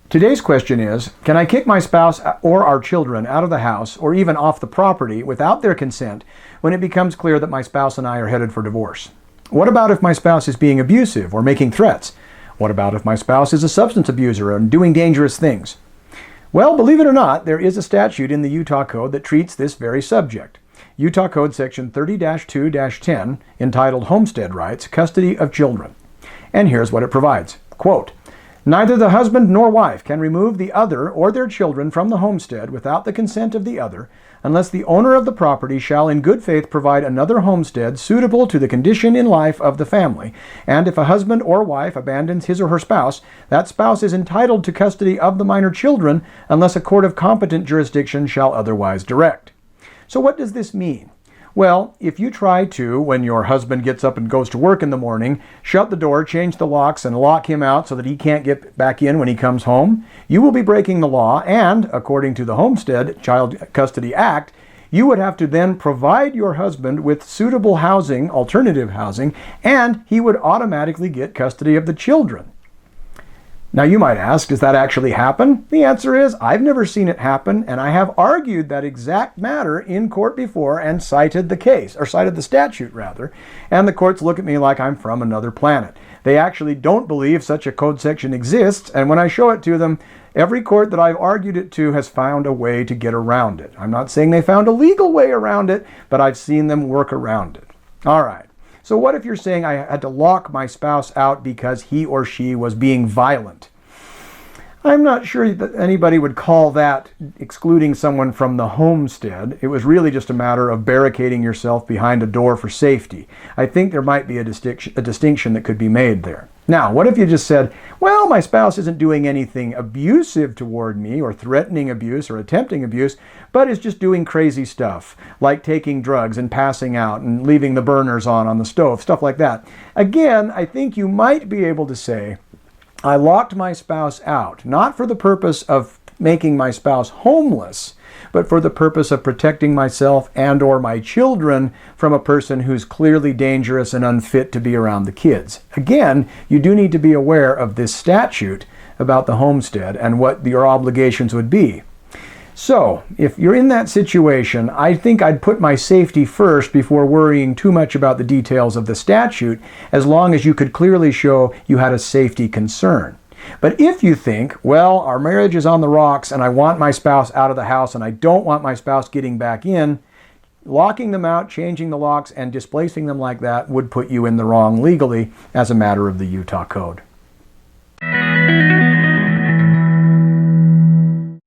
Today's question is, can I kick my spouse or our children out of the house or even off the property without their consent when it becomes clear that my spouse and I are headed for divorce? What about if my spouse is being abusive or making threats? What about if my spouse is a substance abuser and doing dangerous things? Well, believe it or not, there is a statute in the Utah Code that treats this very subject. Utah Code Section 30-2-10, entitled Homestead Rights, Custody of Children. And here's what it provides. Quote, "Neither the husband nor wife can remove the other or their children from the homestead without the consent of the other, unless the owner of the property shall in good faith provide another homestead suitable to the condition in life of the family. And if a husband or wife abandons his or her spouse, that spouse is entitled to custody of the minor children unless a court of competent jurisdiction shall otherwise direct." So what does this mean? Well, if you try to, when your husband gets up and goes to work in the morning, shut the door, change the locks, and lock him out so that he can't get back in when he comes home, you will be breaking the law, and, according to the Homestead Child Custody Act, you would have to then provide your husband with suitable housing, alternative housing, and he would automatically get custody of the children. Now you might ask, does that actually happen? The answer is, I've never seen it happen, and I have argued that exact matter in court before and cited the case, or cited the statute rather, and the courts look at me like I'm from another planet. They actually don't believe such a code section exists, and when I show it to them, every court that I've argued it to has found a way to get around it. I'm not saying they found a legal way around it, but I've seen them work around it. All right. So what if you're saying I had to lock my spouse out because he or she was being violent? I'm not sure that anybody would call that excluding someone from the homestead. It was really just a matter of barricading yourself behind a door for safety. I think there might be a distinction that could be made there. Now, what if you just said, well, my spouse isn't doing anything abusive toward me or threatening abuse or attempting abuse, but is just doing crazy stuff, like taking drugs and passing out and leaving the burners on the stove, stuff like that. Again, I think you might be able to say, I locked my spouse out, not for the purpose of making my spouse homeless, but for the purpose of protecting myself and or my children from a person who's clearly dangerous and unfit to be around the kids. Again, you do need to be aware of this statute about the homestead and what your obligations would be. So, if you're in that situation, I think I'd put my safety first before worrying too much about the details of the statute, as long as you could clearly show you had a safety concern. But if you think, well, our marriage is on the rocks and I want my spouse out of the house and I don't want my spouse getting back in, locking them out, changing the locks, and displacing them like that would put you in the wrong legally as a matter of the Utah Code.